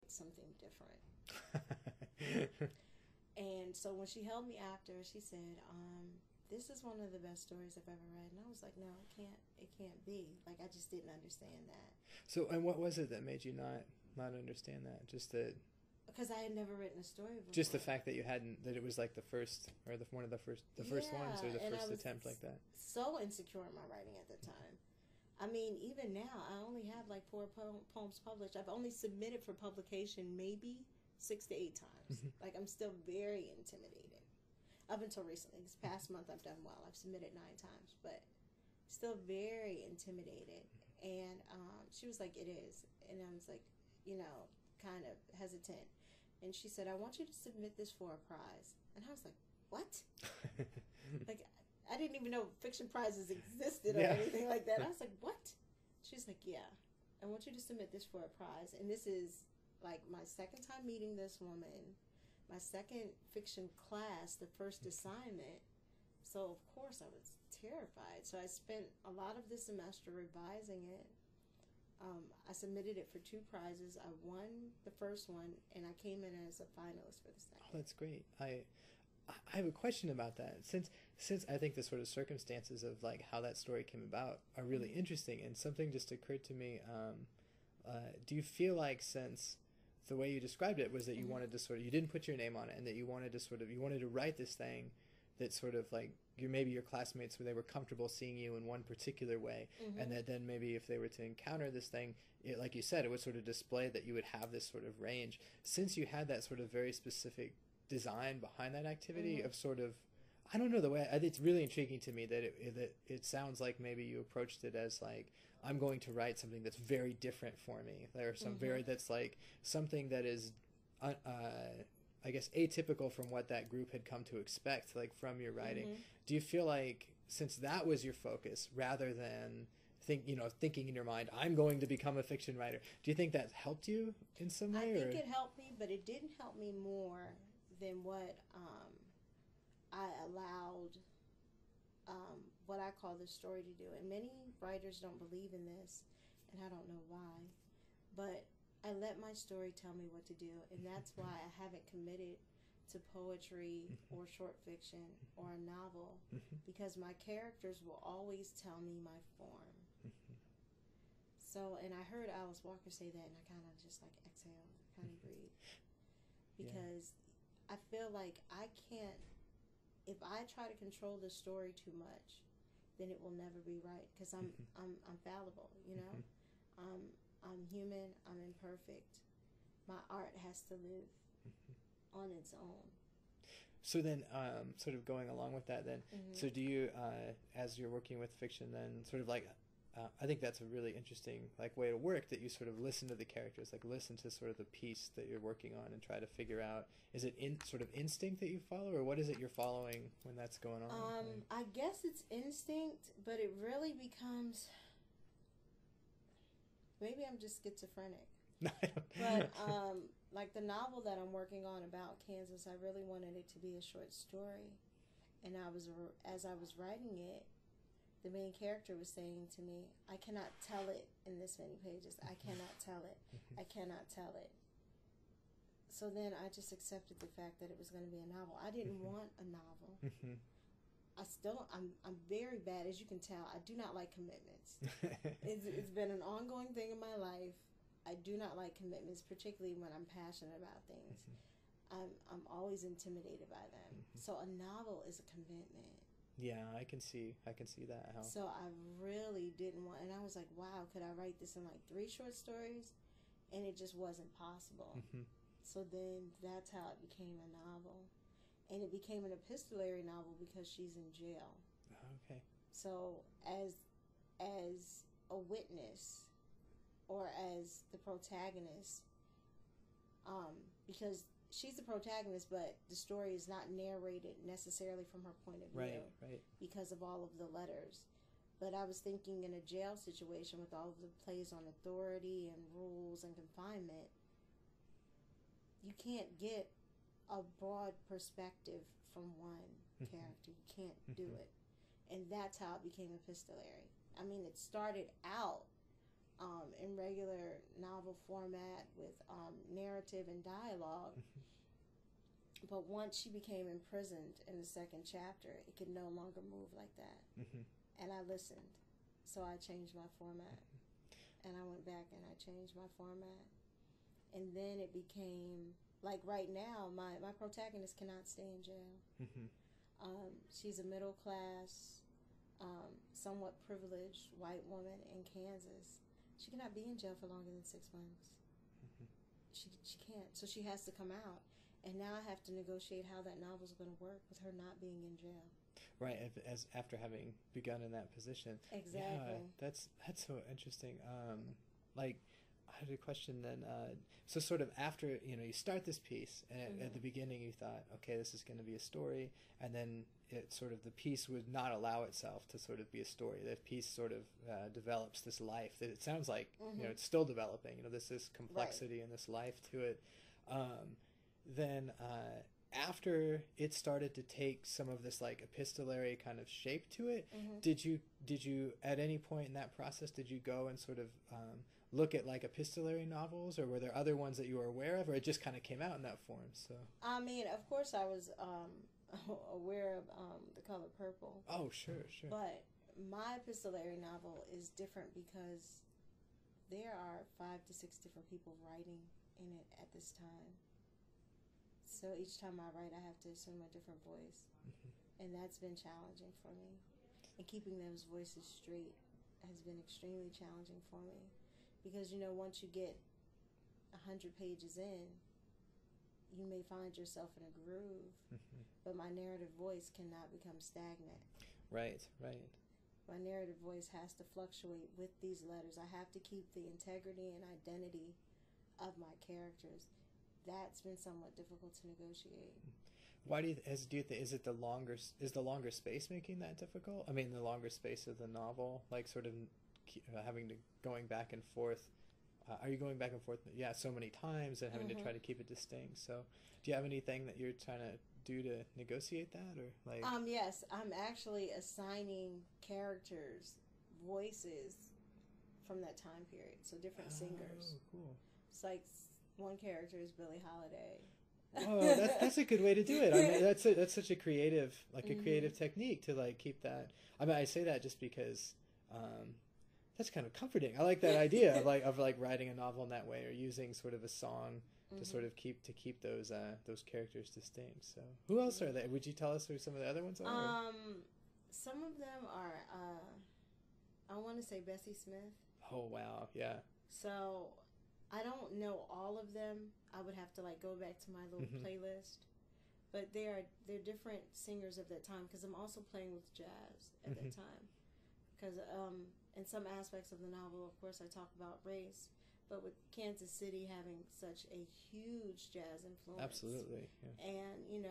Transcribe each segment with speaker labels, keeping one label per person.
Speaker 1: something different. And so when she held me after, she said, this is one of the best stories I've ever read. And I was like, no, it can't be. Like, I just didn't understand that.
Speaker 2: So, and what was it that made you not understand that? Just that...
Speaker 1: Because I had never written a story before.
Speaker 2: Just the fact that you hadn't, that it was like the first, or one of the first ones, or the first attempt like that.
Speaker 1: So insecure in my writing at the time. I mean, even now, I only have like 4 poems published. I've only submitted for publication maybe 6 to 8 times. Like, I'm still very intimidated. Up until recently. This past month, I've done well. I've submitted 9 times, but still very intimidated. And she was like, it is. And I was like, kind of hesitant. And she said, I want you to submit this for a prize. And I was like, what? Like, I didn't even know fiction prizes existed or anything like that. I was like, what? She's like, yeah, I want you to submit this for a prize. And this is like my second time meeting this woman, my second fiction class, the first assignment. So of course I was terrified. So I spent a lot of the semester revising it. I submitted it for 2 prizes. I won the first one, and I came in as a finalist for the second.
Speaker 2: Oh, that's great. I have a question about that. Since I think the sort of circumstances of like how that story came about are really interesting, and something just occurred to me. Do you feel like, since the way you described it was that you wanted to sort of, you didn't put your name on it, and that you wanted to write this thing that sort of like maybe your classmates, where they were comfortable seeing you in one particular way, and that then maybe if they were to encounter this thing, like you said, it would sort of display that you would have this sort of range. Since you had that sort of very specific design behind that activity of sort of, I don't know, the way, it's really intriguing to me that it sounds like maybe you approached it as like, I'm going to write something that's very different for me, or that's like something that is I guess atypical from what that group had come to expect, like from your writing. Do you feel like, since that was your focus, rather than thinking in your mind, I'm going to become a fiction writer, do you think that helped you in some way?
Speaker 1: I think it helped me, but it didn't help me more than what I allowed what I call the story to do. And many writers don't believe in this, and I don't know why, but I let my story tell me what to do, and that's why I haven't committed to poetry or short fiction or a novel, because my characters will always tell me my form. So, and I heard Alice Walker say that, and I kind of just like exhale, kind of breathe, because I feel like I can't, if I try to control the story too much, then it will never be right, because I'm fallible, I'm human, I'm imperfect. My art has to live on its own.
Speaker 2: So then, sort of going along with that then, so do you, as you're working with fiction then, sort of like, I think that's a really interesting like way to work, that you sort of listen to the characters, like listen to sort of the piece that you're working on and try to figure out, is it sort of instinct that you follow, or what is it you're following when that's going on?
Speaker 1: I guess it's instinct, but it really becomes, maybe I'm just schizophrenic. But like the novel that I'm working on about Kansas, I really wanted it to be a short story, and as I was writing it, the main character was saying to me, I cannot tell it in this many pages. I cannot tell it. I cannot tell it. So then I just accepted the fact that it was going to be a novel. I didn't want a novel. I'm very bad, as you can tell. I do not like commitments. It's been an ongoing thing in my life. I do not like commitments, particularly when I'm passionate about things. I'm always intimidated by them. So a novel is a commitment.
Speaker 2: Yeah, I can see that.
Speaker 1: So I really didn't want, and I was like, wow, could I write this in like 3 short stories? And it just wasn't possible. So then that's how it became a novel. And it became an epistolary novel because she's in jail.
Speaker 2: Okay. So
Speaker 1: as a witness, or as the protagonist, because she's the protagonist, but the story is not narrated necessarily from her point of view,
Speaker 2: right.
Speaker 1: because of all of the letters. But I was thinking, in a jail situation with all of the plays on authority and rules and confinement, you can't get a broad perspective from one character. You can't do it. And that's how it became epistolary. I mean, it started out in regular novel format with narrative and dialogue. But once she became imprisoned in the second chapter, it could no longer move like that. And I listened. So I changed my format. And I went back and I changed my format. And then it became, like right now, my protagonist cannot stay in jail. She's a middle class, somewhat privileged white woman in Kansas. She cannot be in jail for longer than 6 months. She can't. So she has to come out. And now I have to negotiate how that novel's going to work with her not being in jail.
Speaker 2: Right, as after having begun in that position.
Speaker 1: Exactly.
Speaker 2: Yeah, that's so interesting. Like, I had a question then. So sort of after, you start this piece, and at the beginning you thought, okay, this is going to be a story, and then it sort of, the piece would not allow itself to sort of be a story. That piece sort of develops this life that it sounds like, it's still developing. This complexity and this life to it. Then after it started to take some of this like epistolary kind of shape to it, did you at any point in that process, did you go and sort of look at like epistolary novels, or were there other ones that you were aware of, or it just kind of came out in that form? So
Speaker 1: I mean, of course I was aware of The Color Purple.
Speaker 2: Oh, sure.
Speaker 1: But my epistolary novel is different because there are 5 to 6 different people writing in it at this time. So each time I write, I have to assume a different voice. And that's been challenging for me. And keeping those voices straight has been extremely challenging for me. Because, once you get 100 pages in, you may find yourself in a groove. But my narrative voice cannot become stagnant.
Speaker 2: Right.
Speaker 1: My narrative voice has to fluctuate with these letters. I have to keep the integrity and identity of my characters. That's been somewhat difficult to negotiate.
Speaker 2: Why do you think, is the longer space making that difficult? I mean, the longer space of the novel, like sort of having to going back and forth. Are you going back and forth? Yeah, so many times and having to try to keep it distinct. So, do you have anything that you're trying to do to negotiate that, or like?
Speaker 1: Yes, I'm actually assigning characters voices from that time period. So different singers.
Speaker 2: Oh, cool.
Speaker 1: It's like one character is Billie Holiday.
Speaker 2: Oh, that's a good way to do it. I mean, that's such a creative, like a creative technique to like keep that. I mean, I say that just because that's kind of comforting. I like that idea of writing a novel in that way, or using sort of a song to sort of keep those characters distinct. So, who else are there? Would you tell us who some of the other ones are?
Speaker 1: Some of them are. I want to say Bessie Smith.
Speaker 2: Oh wow, yeah.
Speaker 1: So, I don't know all of them. I would have to go back to my little playlist. But they're different singers of that time, because I'm also playing with jazz at that time. Because in some aspects of the novel, of course, I talk about race, but with Kansas City having such a huge jazz influence.
Speaker 2: Absolutely. Yeah.
Speaker 1: And,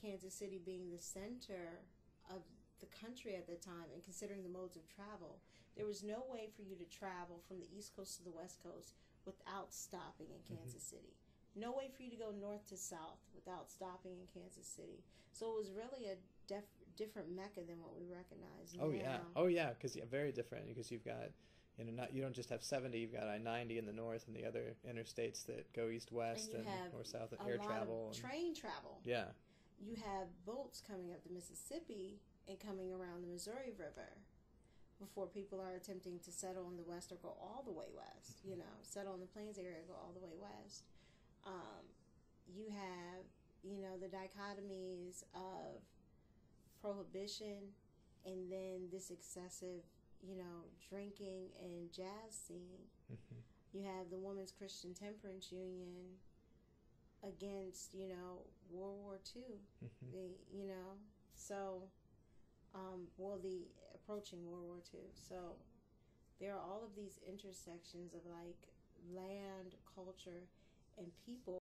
Speaker 1: Kansas City being the center of the country at the time, and considering the modes of travel, there was no way for you to travel from the East Coast to the West Coast without stopping in Kansas City. No way for you to go north to south without stopping in Kansas City. So it was really a different Mecca than what we recognize now.
Speaker 2: Oh yeah, because very different, because you've got, you don't just have 70, you've got I-90 in the north and the other interstates that go east-west and north-south, and air travel.
Speaker 1: Train travel.
Speaker 2: Yeah.
Speaker 1: You have boats coming up the Mississippi and coming around the Missouri River before people are attempting to settle in the west or go all the way west, settle in the Plains area, go all the way west. You have, the dichotomies of prohibition and then this excessive, drinking and jazz scene. You have the Women's Christian Temperance Union against, World War II. The approaching World War II. So there are all of these intersections of land, culture, and people